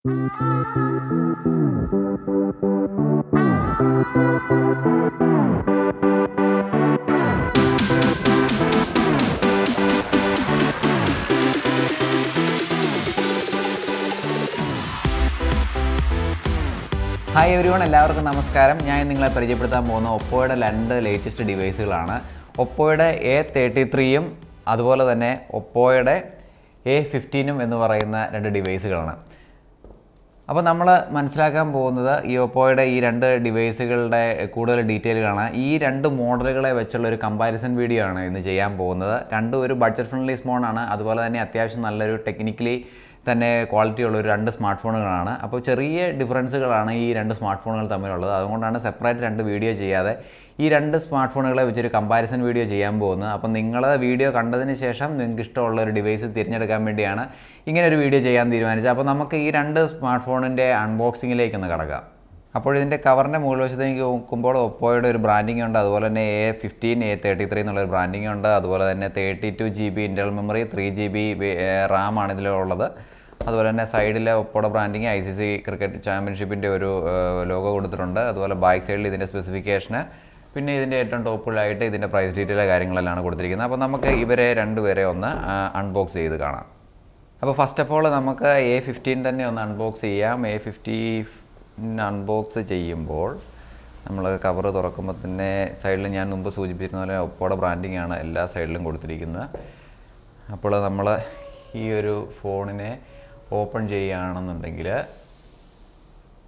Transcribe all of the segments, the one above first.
Hi everyone, എല്ലാവർക്കും നമസ്കാരം. ഞാൻ നിങ്ങളെ പരിചയപ്പെടുത്താൻ പോകുന്ന ഒപ്പോയുടെ രണ്ട് ലേറ്റസ്റ്റ് ഡിവൈസുകളാണ്. ഒപ്പോയുടെ A33യും അതുപോലെ തന്നെ ഒപ്പോയുടെ A15 എന്ന് പറയുന്ന രണ്ട് ഡിവൈസുകളാണ്. അപ്പോൾ നമ്മൾ മനസ്സിലാക്കാൻ പോകുന്നത് ഈ ഒപ്പോയുടെ ഈ രണ്ട് ഡിവൈസുകളുടെ കൂടുതൽ ഡീറ്റെയിലുകളാണ്. ഈ രണ്ട് മോഡലുകളെ വെച്ചുള്ള ഒരു കമ്പാരിസൺ വീഡിയോ ആണ് ഇന്ന് ചെയ്യാൻ പോകുന്നത്. രണ്ടും ഒരു ബഡ്ജറ്റ് ഫ്രണ്ട്ലി സ്മാർട്ടാണ്, അതുപോലെ തന്നെ അത്യാവശ്യം നല്ലൊരു ടെക്നിക്കലി തന്നെ ക്വാളിറ്റി ഉള്ള ഒരു രണ്ട് സ്മാർട്ട് ഫോണുകളാണ്. അപ്പോൾ ചെറിയ ഡിഫറൻസുകളാണ് ഈ രണ്ട് സ്മാർട്ട് ഫോണുകൾ തമ്മിലുള്ളത്. അതുകൊണ്ടാണ് സെപ്പറേറ്റ് രണ്ട് വീഡിയോ ചെയ്യാതെ ഈ രണ്ട് സ്മാർട്ട് ഫോണുകളെ വെച്ചൊരു കമ്പാരിസൺ വീഡിയോ ചെയ്യാൻ പോകുന്നത്. അപ്പോൾ നിങ്ങൾ വീഡിയോ കണ്ടതിന് ശേഷം നിങ്ങൾക്ക് ഇഷ്ടമുള്ള ഒരു ഡിവൈസ് തിരഞ്ഞെടുക്കാൻ വേണ്ടിയാണ് ഇങ്ങനെ ഒരു വീഡിയോ ചെയ്യാൻ തീരുമാനിച്ചത്. അപ്പോൾ നമുക്ക് ഈ രണ്ട് സ്മാർട്ട് ഫോണിൻ്റെ അൺബോക്സിങ്ങിലേക്കൊന്ന് കടക്കാം. അപ്പോൾ ഇതിൻ്റെ കവറിൻ്റെ മുകൾ വശത്തേക്ക് നോക്കുമ്പോൾ ഒപ്പോയുടെ ഒരു ബ്രാൻഡിങ് ഉണ്ട്, അതുപോലെ തന്നെ A15 A33 എന്നുള്ളൊരു ബ്രാൻഡിങ് ഉണ്ട്. അതുപോലെ തന്നെ 32 GB internal memory, 3 GB Ram ആണ് ഇതിലുള്ളത്. അതുപോലെ തന്നെ സൈഡിലെ ഒപ്പോയുടെ ബ്രാൻഡിങ് ICC ക്രിക്കറ്റ് ചാമ്പ്യൻഷിപ്പിൻ്റെ ഒരു ലോഗോ കൊടുത്തിട്ടുണ്ട്. അതുപോലെ ബാക്ക് സൈഡിൽ ഇതിൻ്റെ സ്പെസിഫിക്കേഷന്, പിന്നെ ഇതിൻ്റെ ഏറ്റവും ടോപ്പിലായിട്ട് ഇതിൻ്റെ പ്രൈസ് ഡീറ്റെയിലെ കാര്യങ്ങളെല്ലാം കൊടുത്തിരിക്കുന്നത്. അപ്പോൾ നമുക്ക് ഇവരെ രണ്ടുപേരെ ഒന്ന് അൺബോക്സ് ചെയ്ത് കാണാം. അപ്പോൾ ഫസ്റ്റ് ഓഫ് ഓൾ നമുക്ക് A15 തന്നെ ഒന്ന് അൺബോക്സ് ചെയ്യാം. A15 അൺബോക്സ് ചെയ്യുമ്പോൾ നമ്മൾ കവർ തുറക്കുമ്പോൾ തന്നെ സൈഡിൽ ഞാൻ മുമ്പ് സൂചിപ്പിച്ചിരുന്ന പോലെ ഒപ്പോയുടെ ബ്രാൻഡിങ് ആണ് എല്ലാ സൈഡിലും കൊടുത്തിരിക്കുന്നത്. അപ്പോൾ നമ്മൾ ഈ ഒരു ഫോണിനെ ഓപ്പൺ ചെയ്യുകയാണെന്നുണ്ടെങ്കിൽ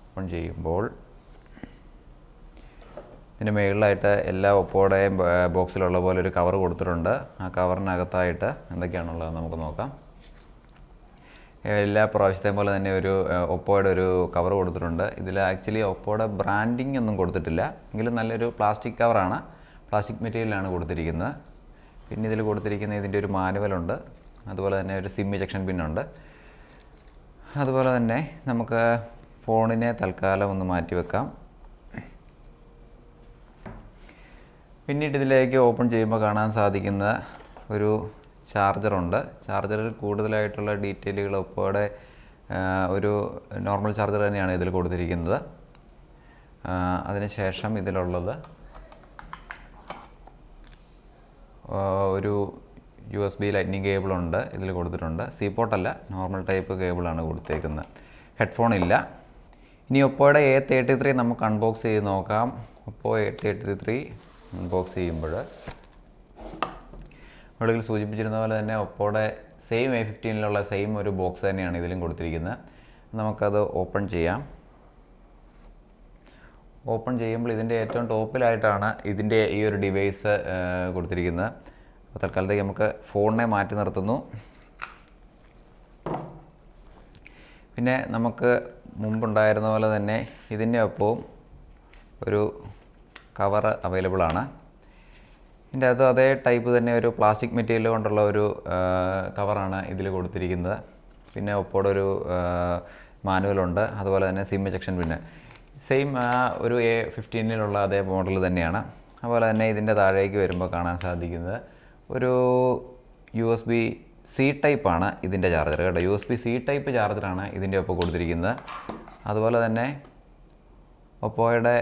ഓപ്പൺ ചെയ്യുമ്പോൾ ഇതിൻ്റെ മുകളിലായിട്ട് എല്ലാ ഒപ്പോയുടെയും ബോക്സിലുള്ള പോലെ ഒരു കവർ കൊടുത്തിട്ടുണ്ട്. ആ കവറിനകത്തായിട്ട് എന്തൊക്കെയാണുള്ളത് നമുക്ക് നോക്കാം. എല്ലാ പ്രാവശ്യത്തെയും പോലെ തന്നെ ഒരു ഒപ്പോയുടെ ഒരു കവർ കൊടുത്തിട്ടുണ്ട്. ഇതിൽ ആക്ച്വലി ഒപ്പോയുടെ ബ്രാൻഡിങ് ഒന്നും കൊടുത്തിട്ടില്ല, എങ്കിലും നല്ലൊരു പ്ലാസ്റ്റിക് കവറാണ്, പ്ലാസ്റ്റിക് മെറ്റീരിയലാണ് കൊടുത്തിരിക്കുന്നത്. പിന്നെ ഇതിൽ കൊടുത്തിരിക്കുന്ന ഇതിൻ്റെ ഒരു മാനുവലുണ്ട്, അതുപോലെ തന്നെ ഒരു സിം ഇജക്ഷൻ പിന്നുണ്ട്. അതുപോലെ തന്നെ നമുക്ക് ഫോണിനെ തൽക്കാലം ഒന്ന് മാറ്റി വെക്കാം. പിന്നീട് ഇതിലേക്ക് ഓപ്പൺ ചെയ്യുമ്പോൾ കാണാൻ സാധിക്കുന്ന ഒരു ചാർജറുണ്ട്. ചാർജറിൽ കൂടുതലായിട്ടുള്ള ഡീറ്റെയിലുകൾ ഒപ്പോയുടെ ഒരു നോർമൽ ചാർജർ തന്നെയാണ് ഇതിൽ കൊടുത്തിരിക്കുന്നത്. അതിനുശേഷം ഇതിലുള്ളത് ഒരു USB ലൈറ്റ്നിങ് കേബിളുണ്ട്, ഇതിൽ കൊടുത്തിട്ടുണ്ട്. സി പോർട്ടല്ല, നോർമൽ ടൈപ്പ് കേബിളാണ് കൊടുത്തേക്കുന്നത്. ഹെഡ്ഫോൺ ഇല്ല. ഇനി ഒപ്പോയുടെ A33 നമുക്ക് അൺബോക്സ് ചെയ്ത് നോക്കാം. ഒപ്പോ A33 അൺബോക്സ് ചെയ്യുമ്പോൾ ഇവിടെ സൂചിപ്പിച്ചിരുന്ന പോലെ തന്നെ ഒപ്പോയുടെ സെയിം A15ലുള്ള സെയിം ഒരു ബോക്സ് തന്നെയാണ് ഇതിലും കൊടുത്തിരിക്കുന്നത്. നമുക്കത് ഓപ്പൺ ചെയ്യാം. ഓപ്പൺ ചെയ്യുമ്പോൾ ഇതിൻ്റെ ഏറ്റവും ടോപ്പിലായിട്ടാണ് ഇതിൻ്റെ ഈ ഒരു ഡിവൈസ് കൊടുത്തിരിക്കുന്നത്. അപ്പോൾ തൽക്കാലത്തേക്ക് നമുക്ക് ഫോണിനെ മാറ്റി നിർത്തുന്നു. പിന്നെ നമുക്ക് മുമ്പുണ്ടായിരുന്ന പോലെ തന്നെ ഇതിൻ്റെ ഒപ്പവും ഒരു കവർ അവൈലബിൾ ആണ്. ഇതിൻ്റെ അകത്ത് അതേ ടൈപ്പ് തന്നെ ഒരു പ്ലാസ്റ്റിക് മെറ്റീരിയൽ കൊണ്ടുള്ള ഒരു കവറാണ് ഇതിൽ കൊടുത്തിരിക്കുന്നത്. പിന്നെ ഒപ്പോടെ ഒരു മാനുവലുണ്ട്, അതുപോലെ തന്നെ സിം ഇജക്ഷൻ പിന്ന് സെയിം ഒരു A15ലുള്ള അതേ മോഡൽ തന്നെയാണ്. അതുപോലെ തന്നെ ഇതിൻ്റെ താഴേക്ക് വരുമ്പോൾ കാണാൻ സാധിക്കുന്നത് ഒരു USB-C ടൈപ്പാണ് ഇതിൻ്റെ ചാർജർ കേട്ടോ. USB-C ടൈപ്പ് ചാർജറാണ് ഇതിൻ്റെ ഒപ്പം കൊടുത്തിരിക്കുന്നത്. അതുപോലെ തന്നെ ഒപ്പോയുടെ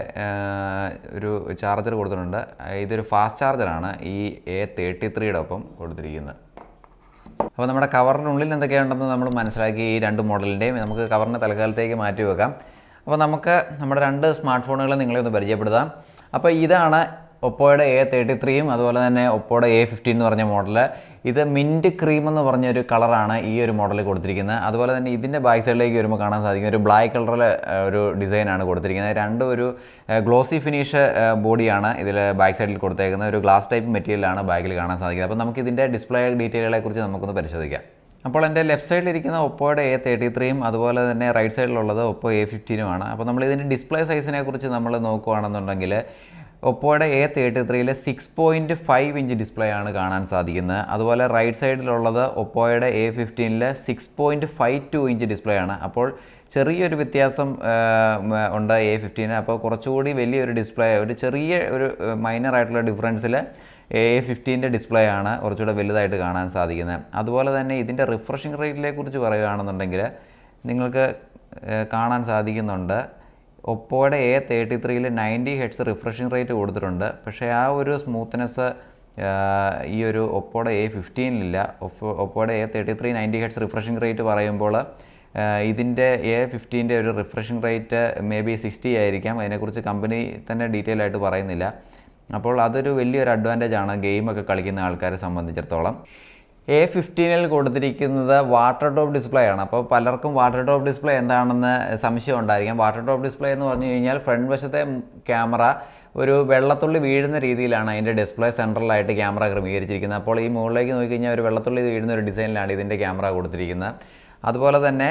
ഒരു ചാർജർ കൊടുത്തിട്ടുണ്ട്. ഇതൊരു ഫാസ്റ്റ് ചാർജറാണ് ഈ A33യുടെ ഒപ്പം കൊടുത്തിരിക്കുന്നത്. അപ്പോൾ നമ്മുടെ കവറിനുള്ളിൽ എന്തൊക്കെയുണ്ടെന്ന് നമ്മൾ മനസ്സിലാക്കി. ഈ രണ്ട് മോഡലിൻ്റെയും നമുക്ക് കവറിന് തൽക്കാലത്തേക്ക് മാറ്റി വെക്കാം. അപ്പോൾ നമുക്ക് നമ്മുടെ രണ്ട് സ്മാർട്ട് ഫോണുകൾ നിങ്ങളെ ഒന്ന് പരിചയപ്പെടുത്താം. അപ്പോൾ ഇതാണ് ഒപ്പോയുടെ A33യും അതുപോലെ തന്നെ ഒപ്പോയുടെ A15 എന്ന് പറഞ്ഞ മോഡൽ. ഇത് മിൻറ്റ് ക്രീം എന്ന് പറഞ്ഞൊരു കളറാണ് ഈ ഒരു മോഡലിൽ കൊടുത്തിരിക്കുന്നത്. അതുപോലെ തന്നെ ഇതിൻ്റെ ബാക്ക് സൈഡിലേക്ക് വരുമ്പോൾ കാണാൻ സാധിക്കുന്ന ഒരു ബ്ലാക്ക് കളറിൽ ഒരു ഡിസൈനാണ് കൊടുത്തിരിക്കുന്നത്. രണ്ടും ഒരു ഗ്ലോസി ഫിനിഷ് ബോഡിയാണ് ഇതിൽ ബാക്ക് സൈഡിൽ കൊടുത്തേക്കുന്നത്. ഒരു ഗ്ലാസ് ടൈപ്പ് മെറ്റീരിയലാണ് ബാക്കിൽ കാണാൻ സാധിക്കുന്നത്. അപ്പോൾ നമുക്ക് ഇതിൻ്റെ ഡിസ്പ്ലേ ഡീറ്റെയിലുകളെ കുറിച്ച് നമുക്കൊന്ന് പരിശോധിക്കാം. അപ്പോൾ എൻ്റെ ലെഫ്റ്റ് സൈഡിലിരിക്കുന്ന ഒപ്പോയുടെ A33യും അതുപോലെ തന്നെ റൈറ്റ് സൈഡിലുള്ളത് ഒപ്പോ A15നുമാണ്. അപ്പോൾ നമ്മൾ ഇതിൻ്റെ ഡിസ്പ്ലേ സൈസിനെ കുറിച്ച് നമ്മൾ നോക്കുകയാണെന്നുണ്ടെങ്കിൽ ഒപ്പോയുടെ A33യിൽ 6.5 ഇഞ്ച് ഡിസ്പ്ലേ ആണ് കാണാൻ സാധിക്കുന്നത്. അതുപോലെ റൈറ്റ് സൈഡിലുള്ളത് ഒപ്പോയുടെ A15ൽ 6.52 ഇഞ്ച് ഡിസ്പ്ലേ ആണ്. അപ്പോൾ ചെറിയൊരു വ്യത്യാസം ഉണ്ട് A15. അപ്പോൾ കുറച്ചുകൂടി വലിയൊരു ഡിസ്പ്ലേ, ഒരു ചെറിയ ഒരു മൈനർ ആയിട്ടുള്ള ഡിഫറൻസിൽ A15ൻ്റെ ഡിസ്പ്ലേ ആണ് കുറച്ചുകൂടെ വലുതായിട്ട് കാണാൻ സാധിക്കുന്നത്. അതുപോലെ തന്നെ ഇതിൻ്റെ റിഫ്രഷിംഗ് റേറ്റിനെ കുറിച്ച് പറയുകയാണെന്നുണ്ടെങ്കിൽ നിങ്ങൾക്ക് കാണാൻ സാധിക്കുന്നുണ്ട്. ഒപ്പോയുടെ A33 90 ഹെഡ്സ് റിഫ്രഷിംഗ് റേറ്റ് കൊടുത്തിട്ടുണ്ട്. പക്ഷേ ആ ഒരു സ്മൂത്ത്നെസ് ഈ ഒരു ഒപ്പോയുടെ A15 ഒപ്പോയുടെ A33 90 ഹെഡ്സ് റിഫ്രഷിംഗ് റേറ്റ് പറയുമ്പോൾ ഇതിൻ്റെ A15 ഒരു റിഫ്രഷിംഗ് റേറ്റ് മേ ബി 60 ആയിരിക്കാം. അതിനെക്കുറിച്ച് കമ്പനി തന്നെ ഡീറ്റെയിൽ ആയിട്ട് പറയുന്നില്ല. അപ്പോൾ അതൊരു വലിയൊരു അഡ്വാൻറ്റേജ് ആണ് ഗെയിമൊക്കെ കളിക്കുന്ന ആൾക്കാരെ സംബന്ധിച്ചിടത്തോളം. A15 കൊടുത്തിരിക്കുന്നത് വാട്ടർ ടോപ്പ് ഡിസ്പ്ലേ ആണ്. അപ്പോൾ പലർക്കും വാട്ടർ ടോപ്പ് ഡിസ്പ്ലേ എന്താണെന്ന് സംശയം ഉണ്ടായിരിക്കാം. വാട്ടർ ടോപ്പ് ഡിസ്പ്ലേ എന്ന് പറഞ്ഞു കഴിഞ്ഞാൽ ഫ്രണ്ട് വശത്തെ ക്യാമറ ഒരു വെള്ളത്തുള്ളി വീഴുന്ന രീതിയിലാണ് അതിൻ്റെ ഡിസ്പ്ലേ സെൻട്രലായിട്ട് ക്യാമറ ക്രമീകരിച്ചിരിക്കുന്നത്. അപ്പോൾ ഈ മുകളിലേക്ക് നോക്കിക്കഴിഞ്ഞാൽ ഒരു വെള്ളത്തുള്ളി വീഴുന്ന ഒരു ഡിസൈനിലാണ് ഇതിൻ്റെ ക്യാമറ കൊടുത്തിരിക്കുന്നത്. അതുപോലെ തന്നെ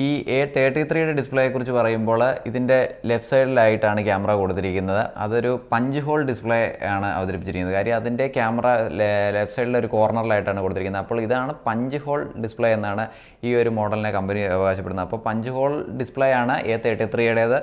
ഈ A33 ഡിസ്പ്ലേയെക്കുറിച്ച് പറയുമ്പോൾ ഇതിൻ്റെ ലെഫ്റ്റ് സൈഡിലായിട്ടാണ് ക്യാമറ കൊടുത്തിരിക്കുന്നത്. അതൊരു പഞ്ച് ഹോൾ ഡിസ്പ്ലേ ആണ് അവതരിപ്പിച്ചിരിക്കുന്നത്. കാര്യം അതിൻ്റെ ക്യാമറ ലെഫ്റ്റ് സൈഡിലെ ഒരു കോർണറിലായിട്ടാണ് കൊടുത്തിരിക്കുന്നത്. അപ്പോൾ ഇതാണ് പഞ്ച് ഹോൾ ഡിസ്പ്ലേ എന്നാണ് ഈ ഒരു മോഡലിനെ കമ്പനി അവകാശപ്പെടുന്നത്. അപ്പോൾ പഞ്ച് ഹോൾ ഡിസ്പ്ലേ ആണ് A33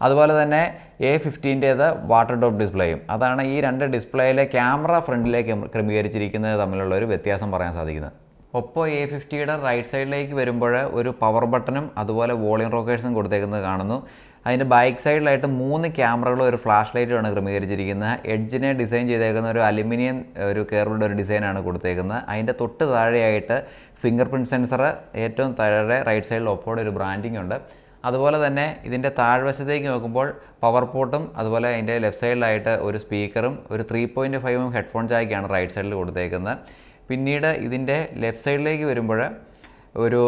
അതുപോലെ തന്നെ A15 വാട്ടർ ടോപ്പ് ഡിസ്പ്ലേയും. അതാണ് ഈ രണ്ട് ഡിസ്പ്ലേയിലെ ക്യാമറ ഫ്രണ്ടിലേക്ക് ക്രമീകരിച്ചിരിക്കുന്നത് തമ്മിലുള്ള ഒരു വ്യത്യാസം പറയാൻ സാധിക്കുന്നത്. ഒപ്പോ A50 റൈറ്റ് സൈഡിലേക്ക് വരുമ്പോൾ ഒരു പവർ ബട്ടണും അതുപോലെ വോളിയം റോക്കേഴ്സും കൊടുത്തേക്കുന്നത് കാണുന്നു. അതിൻ്റെ ബാക്ക് സൈഡിലായിട്ട് 3 ക്യാമറകളും ഒരു ഫ്ലാഷ് ലൈറ്റുമാണ് ക്രമീകരിച്ചിരിക്കുന്നത്. എഡ്ജിനെ ഡിസൈൻ ചെയ്തേക്കുന്ന ഒരു അലുമിനിയം ഒരു കേർവ്ഡ് ഒരു ഡിസൈനാണ് കൊടുത്തേക്കുന്നത്. അതിൻ്റെ തൊട്ട് താഴെയായിട്ട് ഫിംഗർ പ്രിൻറ്റ് സെൻസർ, ഏറ്റവും താഴെ റൈറ്റ് സൈഡിൽ ഒപ്പോയുടെ ഒരു ബ്രാൻഡിംഗ് ഉണ്ട്. അതുപോലെ തന്നെ ഇതിൻ്റെ താഴ്വശത്തേക്ക് നോക്കുമ്പോൾ പവർ പോർട്ടും അതുപോലെ അതിൻ്റെ ലെഫ്റ്റ് സൈഡിലായിട്ട് ഒരു സ്പീക്കറും ഒരു 3.5 ഹെഡ്ഫോൺ ജാക്കാണ് റൈറ്റ് സൈഡിൽ കൊടുത്തേക്കുന്നത്. പിന്നീട് ഇതിൻ്റെ ലെഫ്റ്റ് സൈഡിലേക്ക് വരുമ്പോൾ ഒരു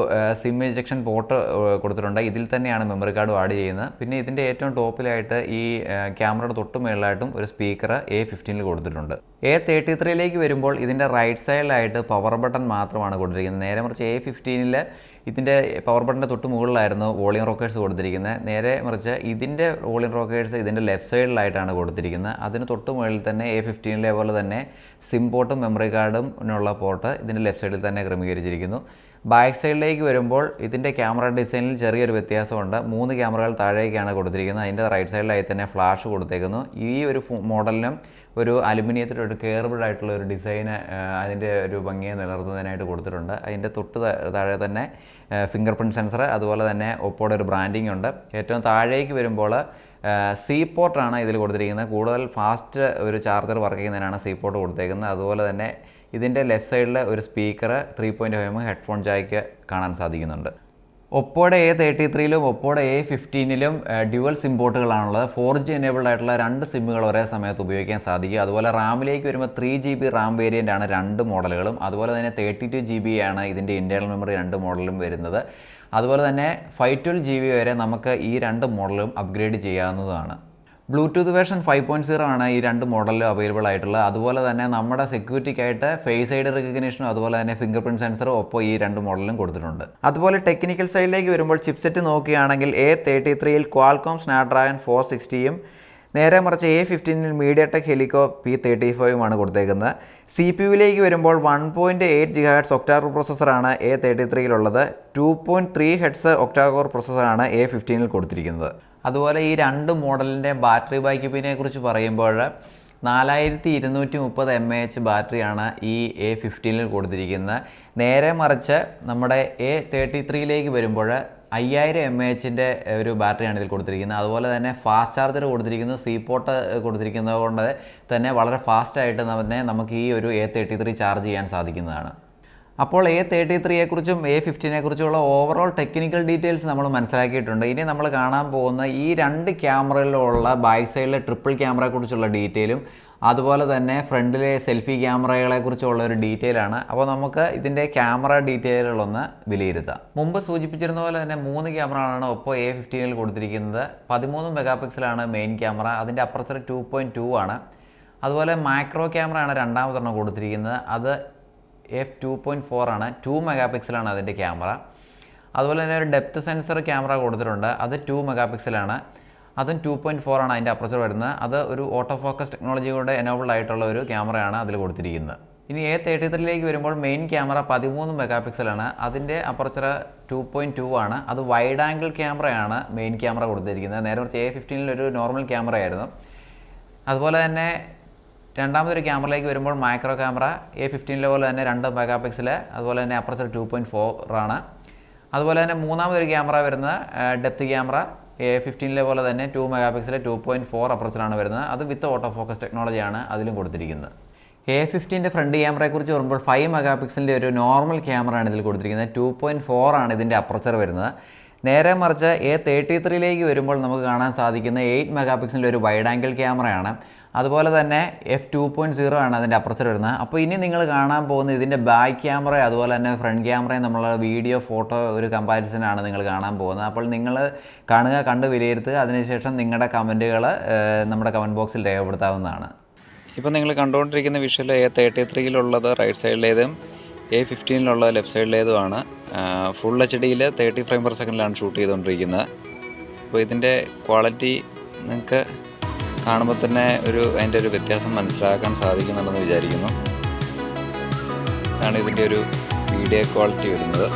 സിം ഇജക്ഷൻ പോർട്ട് കൊടുത്തിട്ടുണ്ട്. ഇതിൽ തന്നെയാണ് മെമ്മറി കാർഡ് ആഡ് ചെയ്യുന്നത്. പിന്നെ ഇതിൻ്റെ ഏറ്റവും ടോപ്പിലായിട്ട് ഈ ക്യാമറയുടെ തൊട്ട് മുകളിലായിട്ടും ഒരു സ്പീക്കർ A15 കൊടുത്തിട്ടുണ്ട്. A33 വരുമ്പോൾ ഇതിൻ്റെ റൈറ്റ് സൈഡിലായിട്ട് പവർ ബട്ടൺ മാത്രമാണ് കൊടുത്തിരിക്കുന്നത്. നേരെ മറിച്ച് A15 ഇതിൻ്റെ പവർ ബട്ടൻ്റെ തൊട്ട് മുകളിലായിരുന്നു വോളിയം റോക്കേഴ്സ് കൊടുത്തിരിക്കുന്നത്. നേരെ മറിച്ച് ഇതിൻ്റെ വോളിയം റോക്കേഴ്സ് ഇതിൻ്റെ ലെഫ്റ്റ് സൈഡിലായിട്ടാണ് കൊടുത്തിരിക്കുന്നത്. അതിന് തൊട്ട് മുകളിൽ തന്നെ A15 പോലെ തന്നെ സിം പോർട്ടും മെമ്മറി കാർഡും പോർട്ട് ഇതിൻ്റെ ലെഫ്റ്റ് സൈഡിൽ തന്നെ ക്രമീകരിച്ചിരിക്കുന്നു. ബാക്ക് സൈഡിലേക്ക് വരുമ്പോൾ ഇതിൻ്റെ ക്യാമറ ഡിസൈനിൽ ചെറിയൊരു വ്യത്യാസമുണ്ട്. 3 ക്യാമറകൾ താഴേക്കാണ് കൊടുത്തിരിക്കുന്നത്. അതിൻ്റെ റൈറ്റ് സൈഡിലായി തന്നെ ഫ്ലാഷ് കൊടുത്തേക്കുന്നു. ഈ ഒരു മോഡലിനും ഒരു അലുമിനിയത്തിൻ്റെ ഒരു കേർവ്ഡ് ആയിട്ടുള്ള ഒരു ഡിസൈന് അതിൻ്റെ ഒരു ഭംഗിയെ നിലനിർത്തുന്നതിനായിട്ട് കൊടുത്തിട്ടുണ്ട്. അതിൻ്റെ തൊട്ട് താഴെ തന്നെ ഫിംഗർ പ്രിൻറ്റ് സെൻസർ, അതുപോലെ തന്നെ ഒപ്പോയുടെ ഒരു ബ്രാൻഡിംഗ് ഉണ്ട്. ഏറ്റവും താഴേക്ക് വരുമ്പോൾ സി പോർട്ടാണ് ഇതിൽ കൊടുത്തിരിക്കുന്നത്. കൂടുതൽ ഫാസ്റ്റ് ഒരു ചാർജർ വർക്ക് ചെയ്യുന്നതിനാണ് സി പോർട്ട് കൊടുത്തേക്കുന്നത്. അതുപോലെ തന്നെ ഇതിൻ്റെ ലെഫ്റ്റ് സൈഡിൽ ഒരു സ്പീക്കർ 3.5 ഹെഡ്ഫോൺ ജാക്ക് കാണാൻ സാധിക്കുന്നുണ്ട്. ഒപ്പോയുടെ A33 ഒപ്പോയുടെ A15 ഡ്യുവൽ സിം പോർട്ടുകളാണുള്ളത്. 4G എനേബിൾഡ് ആയിട്ടുള്ള 2 സിമ്മുകൾ ഒരേ സമയത്ത് ഉപയോഗിക്കാൻ സാധിക്കും. അതുപോലെ റാമിലേക്ക് വരുമ്പോൾ 3GB റാം വേരിയൻ്റ് ആണ് 2 മോഡലുകളും. അതുപോലെ തന്നെ 32GB ആണ് ഇതിൻ്റെ ഇൻറ്റേർണൽ മെമ്മറി 2 മോഡലും വരുന്നത്. അതുപോലെ തന്നെ 512GB വരെ നമുക്ക് ഈ 2 മോഡലും അപ്ഗ്രേഡ് ചെയ്യാവുന്നതാണ്. ബ്ലൂടൂത്ത് വേർഷൻ 5.0 ആണ് ഈ 2 മോഡലിലും അവൈലബിൾ ആയിട്ടുള്ളത്. അതുപോലെ തന്നെ നമ്മുടെ സെക്യൂരിറ്റിക്കായിട്ട് ഫേസ് ഐഡി റെക്കഗ്നീഷനും അതുപോലെ തന്നെ ഫിംഗർ പ്രിൻറ്റ് സെൻസറും ഒപ്പം ഈ 2 മോഡലിലും കൊടുത്തിട്ടുണ്ട്. അതുപോലെ ടെക്നിക്കൽ സൈഡിലേക്ക് വരുമ്പോൾ ചിപ്സെറ്റ് നോക്കുകയാണെങ്കിൽ A33 ക്വാൾകോം സ്നാപ്ഡ്രാഗൺ 460 നേരെ മറിച്ച് A15 മീഡിയടെക് ഹെലികോ P35 കൊടുത്തേക്കുന്നത്. CPU വരുമ്പോൾ 1.8 GHz ഒക്ടാകോർ പ്രോസസ്സറാണ് A33 2.3 ഹെഡ്സ് ഒക്ടാകോർ പ്രോസസ്സറാണ് A15 കൊടുത്തിരിക്കുന്നത്. അതുപോലെ ഈ 2 മോഡലിൻ്റെ ബാറ്ററി ബാക്കപ്പിനെ കുറിച്ച് പറയുമ്പോൾ 4230 mAh ബാറ്ററിയാണ് ഈ A15 കൊടുത്തിരിക്കുന്നത്. നേരെ മറിച്ച് നമ്മുടെ A33 വരുമ്പോൾ 5000 mAh ഒരു ബാറ്ററിയാണ് ഇതിൽ കൊടുത്തിരിക്കുന്നത്. അതുപോലെ തന്നെ ഫാസ്റ്റ് ചാർജർ കൊടുത്തിരിക്കുന്നു. സി പോർട്ട് കൊടുത്തിരിക്കുന്നത് കൊണ്ട് തന്നെ വളരെ ഫാസ്റ്റായിട്ട് തന്നെ നമുക്ക് ഈ ഒരു A33 ചാർജ് ചെയ്യാൻ സാധിക്കുന്നതാണ്. അപ്പോൾ A33 A15 overall technical details നമ്മൾ മനസ്സിലാക്കിയിട്ടുണ്ട്. ഇനി നമ്മൾ കാണാൻ പോകുന്ന ഈ 2 ക്യാമറയിലുള്ള ബാക്ക് സൈഡിലെ ട്രിപ്പിൾ ക്യാമറയെക്കുറിച്ചുള്ള ഡീറ്റെയിലും അതുപോലെ തന്നെ ഫ്രണ്ടിലെ സെൽഫി ക്യാമറകളെക്കുറിച്ചുള്ള ഒരു ഡീറ്റെയിലാണ്. അപ്പോൾ നമുക്ക് ഇതിൻ്റെ ക്യാമറ ഡീറ്റെയിലുകളൊന്ന് വിലയിരുത്താം. മുമ്പ് സൂചിപ്പിച്ചിരുന്ന പോലെ തന്നെ 3 ക്യാമറകളാണ് ഒപ്പോ A15 കൊടുത്തിരിക്കുന്നത്. 13 മെഗാപിക്സലാണ് മെയിൻ ക്യാമറ. അതിൻ്റെ അപ്പർച്ചർ 2.2 ആണ്. അതുപോലെ മാക്രോ ക്യാമറയാണ് രണ്ടാമതെണ്ണം കൊടുത്തിരിക്കുന്നത്. അത് f2.4 ആണ്. 2 മെഗാപിക്സലാണ് അതിൻ്റെ ക്യാമറ. അതുപോലെ തന്നെ ഒരു ഡെപ്ത് സെൻസർ ക്യാമറ കൊടുത്തിട്ടുണ്ട്. അത് 2 മെഗാപിക്സലാണ്. അതും 2.4 ആണ് അതിൻ്റെ അപ്പർച്ചർ വരുന്നത്. അത് ഒരു ഓട്ടോ ഫോക്കസ് ടെക്നോളജിയോടെ എനേബിൾഡ് ആയിട്ടുള്ള ഒരു ക്യാമറയാണ് അതിൽ കൊടുത്തിരിക്കുന്നത്. ഇനി A33 വരുമ്പോൾ മെയിൻ ക്യാമറ 13 മെഗാപിക്സലാണ്. അതിൻ്റെ അപ്പർച്ചർ 2.2 ആണ്. അത് വൈഡ് ആംഗിൾ ക്യാമറയാണ് മെയിൻ ക്യാമറ കൊടുത്തിരിക്കുന്നത്. നേരെ മറിച്ച് A15 ഒരു നോർമൽ ക്യാമറ ആയിരുന്നു. അതുപോലെ തന്നെ രണ്ടാമതൊരു ക്യാമറയിലേക്ക് വരുമ്പോൾ മൈക്രോ ക്യാമറ A15 പോലെ തന്നെ 2 മെഗാപിക്സൽ, അതുപോലെ തന്നെ അപ്പർച്ചർ 2.4 ആണ്. അതുപോലെ തന്നെ മൂന്നാമതൊരു ക്യാമറ വരുന്നത് ഡെപ്ത് ക്യാമറ A15 പോലെ തന്നെ 2 മെഗാ പിക്സൽ 2.4 അപ്പർച്ചറാണ് വരുന്നത്. അത് വിത്ത് ഓട്ടോ ഫോക്കസ് ടെക്നോളജിയാണ് അതിലും കൊടുത്തിരിക്കുന്നത്. A15 ഫ്രണ്ട് ക്യാമറയെക്കുറിച്ച് പറയുമ്പോൾ 5 മെഗാ പിക്സലിൻ്റെ ഒരു നോർമൽ ക്യാമറയാണ് ഇതിൽ കൊടുത്തിരിക്കുന്നത്. 2.4 ആണ് ഇതിൻ്റെ അപ്പർച്ചർ വരുന്നത്. നേരെ മറിച്ച് A33 വരുമ്പോൾ നമുക്ക് കാണാൻ സാധിക്കുന്ന 8 മെഗാ പിക്സലിൻ്റെ ഒരു വൈഡ് ആംഗിൾ ക്യാമറയാണ്. അതുപോലെ തന്നെ f2.0 ആണ് അതിൻ്റെ അപ്പർച്ചർ വരുന്നത്. അപ്പോൾ ഇനി നിങ്ങൾ കാണാൻ പോകുന്നത് ഇതിൻ്റെ ബാക്ക് ക്യാമറ അതുപോലെ തന്നെ ഫ്രണ്ട് ക്യാമറയും നമ്മളെ വീഡിയോ ഫോട്ടോ ഒരു കമ്പാരിസനാണ് നിങ്ങൾ കാണാൻ പോകുന്നത്. അപ്പോൾ നിങ്ങൾ കാണുക, കണ്ട് വിലയിരുത്തുക, അതിനുശേഷം നിങ്ങളുടെ കമൻറ്റുകൾ നമ്മുടെ കമൻറ്റ് ബോക്സിൽ രേഖപ്പെടുത്താവുന്നതാണ്. ഇപ്പോൾ നിങ്ങൾ കണ്ടുകൊണ്ടിരിക്കുന്ന വിഷ്വൽ A33 റൈറ്റ് സൈഡിലേതും A15 ലെഫ്റ്റ് സൈഡിലേതുമാണ്. ഫുൾ HD 30 ഫ്രെയിം പെർ സെക്കൻഡിലാണ് ഷൂട്ട് ചെയ്തുകൊണ്ടിരിക്കുന്നത്. അപ്പോൾ ഇതിൻ്റെ ക്വാളിറ്റി നിങ്ങൾക്ക് കാണുമ്പോൾ തന്നെ അതിൻ്റെ ഒരു വ്യത്യാസം മനസ്സിലാക്കാൻ സാധിക്കുന്നുണ്ടെന്ന് വിചാരിക്കുന്നു. ഇതാണ് ഇതിൻ്റെ ഒരു വീഡിയോ ക്വാളിറ്റി വരുന്നത്.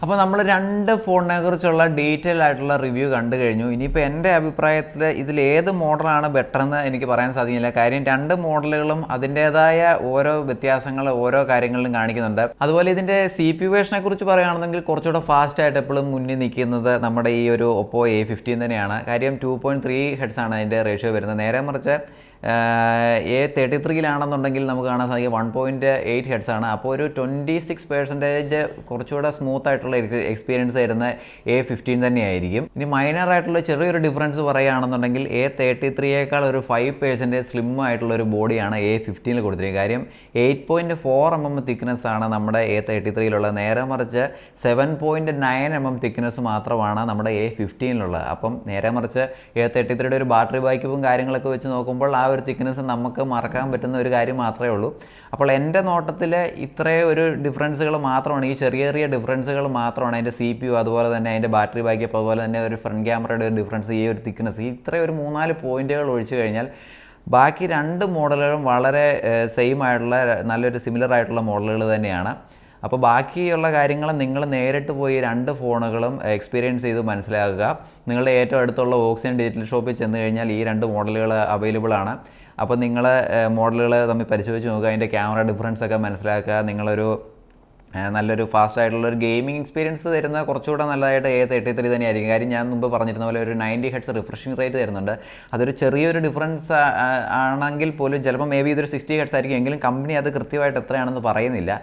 അപ്പോൾ നമ്മൾ രണ്ട് ഫോണിനെ കുറിച്ചുള്ള ഡീറ്റെയിൽ ആയിട്ടുള്ള റിവ്യൂ കണ്ടു കഴിഞ്ഞു. ഇനിയിപ്പോൾ എൻ്റെ അഭിപ്രായത്തിൽ ഇതിലേത് മോഡലാണ് ബെറ്റർ എന്ന് എനിക്ക് പറയാൻ സാധിക്കില്ല. കാര്യം രണ്ട് മോഡലുകളും അതിൻ്റേതായ ഓരോ വ്യത്യാസങ്ങൾ ഓരോ കാര്യങ്ങളിലും കാണിക്കുന്നുണ്ട്. അതുപോലെ ഇതിൻ്റെ CPU വേർഷനെ കുറിച്ച് പറയുകയാണെന്നെങ്കിൽ കുറച്ചുകൂടെ ഫാസ്റ്റായിട്ട് എപ്പോഴും മുന്നിൽ നിൽക്കുന്നത് നമ്മുടെ ഈ ഒരു Oppo A15 തന്നെയാണ്. കാര്യം 2.3 ഹെഡ്സ് ആണ് അതിൻ്റെ റേഷ്യോ വരുന്നത്. നേരെ മറിച്ച് A33 നമുക്ക് കാണാൻ സാധിക്കുക 1.8 ഹെഡ്സ് ആണ്. അപ്പോൾ ഒരു 26% കുറച്ചുകൂടെ സ്മൂത്ത് ആയിട്ടുള്ള എക്സ്പീരിയൻസ് തരുന്ന A15 തന്നെയായിരിക്കും. ഇനി മൈനർ ആയിട്ടുള്ള ചെറിയൊരു ഡിഫറൻസ് പറയുകയാണെന്നുണ്ടെങ്കിൽ A33 ഒരു 5% സ്ലിം ആയിട്ടുള്ള ഒരു ബോഡിയാണ് A15 കൊടുത്തിരിക്കുന്നത്. കാര്യം 8.4 mm തിക്നെസ് ആണ് നമ്മുടെ A33 നേരെ മറിച്ച് 7.9 mm തിക്നെസ് മാത്രമാണ് നമ്മുടെ A15 അപ്പം നേരെ മറിച്ച് A33 ഒരു ബാറ്ററി ബാക്കപ്പും കാര്യങ്ങളൊക്കെ വെച്ച് നോക്കുമ്പോൾ ആ ഒരു തിക്നെസ് നമുക്ക് മറക്കാൻ പറ്റുന്ന ഒരു കാര്യം മാത്രമേ ഉള്ളൂ. അപ്പോൾ എൻ്റെ നോട്ടത്തിൽ ഇത്രയും ഒരു ഡിഫറൻസുകൾ മാത്രമാണ്, ഈ ചെറിയ ചെറിയ ഡിഫറൻസുകൾ മാത്രമാണ് അതിൻ്റെ CPU അതുപോലെ തന്നെ അതിൻ്റെ ബാറ്ററി ബാക്കപ്പ് അതുപോലെ തന്നെ ഒരു ഫ്രണ്ട് ക്യാമറയുടെ ഒരു ഡിഫറൻസ്, ഈ ഒരു തിക്നെസ്, ഇത്രയും ഒരു 3-4 പോയിൻറ്റുകൾ ഒഴിച്ചു കഴിഞ്ഞാൽ ബാക്കി രണ്ട് മോഡലുകളും വളരെ സെയിം ആയിട്ടുള്ള നല്ലൊരു സിമിലർ ആയിട്ടുള്ള മോഡലുകൾ തന്നെയാണ്. അപ്പോൾ ബാക്കിയുള്ള കാര്യങ്ങൾ നിങ്ങൾ നേരിട്ട് പോയി രണ്ട് ഫോണുകളും എക്സ്പീരിയൻസ് ചെയ്ത് മനസ്സിലാക്കുക. നിങ്ങളുടെ ഏറ്റവും അടുത്തുള്ള ഓക്സിജൻ ഡിജിറ്റൽ ഷോപ്പിൽ ചെന്ന് കഴിഞ്ഞാൽ ഈ രണ്ട് മോഡലുകൾ അവൈലബിൾ ആണ്. അപ്പോൾ നിങ്ങൾ മോഡലുകൾ തമ്മിൽ പരിശോധിച്ച് നോക്കുക, അതിൻ്റെ ക്യാമറ ഡിഫറൻസ് ഒക്കെ മനസ്സിലാക്കുക. നിങ്ങളൊരു നല്ലൊരു ഫാസ്റ്റ് ആയിട്ടുള്ള ഒരു ഗെയിമിംഗ് എക്സ്പീരിയൻസ് തരുന്ന കുറച്ചുകൂടെ നല്ലതായിട്ട് A33 തന്നെയായിരിക്കും. കാര്യം ഞാൻ മുമ്പ് പറഞ്ഞിരുന്ന പോലെ ഒരു 90 ഹെഡ്സ് റിഫ്രഷിംഗ് റേറ്റ് തരുന്നുണ്ട്. അതൊരു ചെറിയൊരു ഡിഫറൻസ് ആണെങ്കിൽ പോലും ചിലപ്പോൾ മേ ബി ഇതൊരു 60 ഹെഡ്സ് ആയിരിക്കും, എങ്കിലും കമ്പനി അത് കൃത്യമായിട്ട് എത്രയാണെന്ന് പറയുന്നില്ല.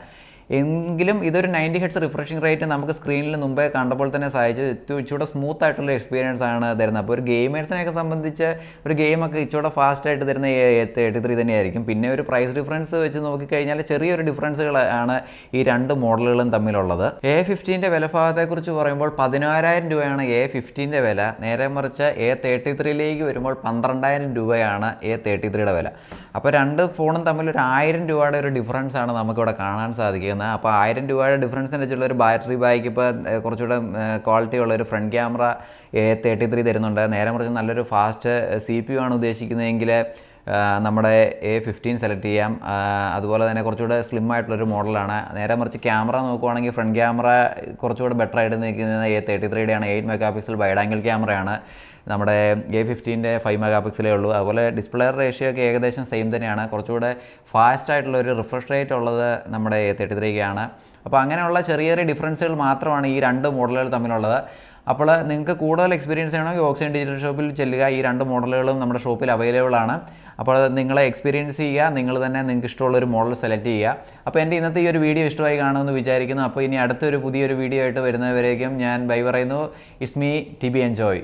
എങ്കിലും ഇതൊരു 90 ഹെഡ്സ് റിഫ്രഷിംഗ് റേറ്റ് നമുക്ക് സ്ക്രീനിൽ മുമ്പേ കണ്ടപ്പോൾ തന്നെ സഹായിച്ചു ഇച്ചിരി സ്മൂത്ത് ആയിട്ടുള്ള എക്സ്പീരിയൻസ് ആണ് തരുന്നത്. അപ്പോൾ ഒരു ഗെയിമേഴ്സിനെയൊക്കെ സംബന്ധിച്ച് ഒരു ഗെയിമൊക്കെ ഇച്ചിരി ഫാസ്റ്റായിട്ട് തരുന്ന A33 തന്നെയായിരിക്കും. പിന്നെ ഒരു പ്രൈസ് ഡിഫറൻസ് വെച്ച് നോക്കിക്കഴിഞ്ഞാൽ ചെറിയൊരു ഡിഫറൻസുകളാണ് ഈ രണ്ട് മോഡലുകളും തമ്മിലുള്ളത്. A15 വിലഭാഗത്തെക്കുറിച്ച് പറയുമ്പോൾ 14,000 രൂപയാണ് A15 വില. നേരെ മറിച്ച് A33 വരുമ്പോൾ 12,000 രൂപയാണ് A33 വില. അപ്പോൾ രണ്ട് ഫോണും തമ്മിൽ ഒരു 1,000 രൂപയുടെ ഒരു ഡിഫറൻസ് ആണ് നമുക്കിവിടെ കാണാൻ സാധിക്കുന്നത്. അപ്പോൾ 1,000 രൂപയുടെ ഡിഫറൻസിനനുസരിച്ചുള്ള ഒരു ബാറ്ററി ബാക്ക് ഇപ്പോൾ കുറച്ചുകൂടെ ക്വാളിറ്റി ഉള്ള ഒരു ഫ്രണ്ട് ക്യാമറ A33 തരുന്നുണ്ട്. നേരെ മറിച്ച് നല്ലൊരു ഫാസ്റ്റ് CPU ആണ് ഉദ്ദേശിക്കുന്നതെങ്കിൽ നമ്മുടെ A15 സെലക്ട് ചെയ്യാം. അതുപോലെ തന്നെ കുറച്ചുകൂടെ സ്ലിം ആയിട്ടുള്ളൊരു മോഡലാണ്. നേരെ മറിച്ച് ക്യാമറ നോക്കുവാണെങ്കിൽ ഫ്രണ്ട് ക്യാമറ കുറച്ചുകൂടെ ബെറ്റർ ആയിട്ട് നിൽക്കുന്നത് A33 ആണ്. 8 മെഗാ പിക്സൽ വൈഡ് ആംഗിൾ ക്യാമറയാണ്. നമ്മുടെ A15 5 മെഗാ പിക്സലേ ഉള്ളൂ. അതുപോലെ ഡിസ്പ്ലേ റേഷ്യോ ഒക്കെ ഏകദേശം സെയിം തന്നെയാണ്. കുറച്ചുകൂടെ ഫാസ്റ്റ് ആയിട്ടുള്ള ഒരു റിഫ്രഷ് റേറ്റ് ഉള്ളത് നമ്മുടെ A33 ആണ്. അപ്പോൾ അങ്ങനെയുള്ള ചെറിയ ചെറിയ ഡിഫറൻസുകൾ മാത്രമാണ് ഈ രണ്ട് മോഡലുകൾ തമ്മിലുള്ളത്. അപ്പോൾ നിങ്ങൾക്ക് കൂടുതൽ എക്സ്പീരിയൻസ് ചെയ്യണമെങ്കിൽ ഓക്സിജൻ ഡിജിറ്റൽ ഷോപ്പിൽ ചെല്ലുക. ഈ രണ്ട് മോഡലുകളും നമ്മുടെ ഷോപ്പിൽ അവൈലബിൾ ആണ്. അപ്പോൾ അത് നിങ്ങളെ എക്സ്പീരിയൻസ് ചെയ്യുക, നിങ്ങൾ തന്നെ നിങ്ങൾക്ക് ഇഷ്ടമുള്ളൊരു മോഡൽ സെലക്ട് ചെയ്യുക. അപ്പോൾ എൻ്റെ ഇന്നത്തെ ഈ ഒരു വീഡിയോ ഇഷ്ടമായി കാണുമെന്ന് വിചാരിക്കുന്നു. അപ്പോൾ ഇനി അടുത്തൊരു പുതിയൊരു വീഡിയോ ആയിട്ട് വരുന്നവരേക്കും ഞാൻ ബൈ പറയുന്നു. It's me T B enjoy.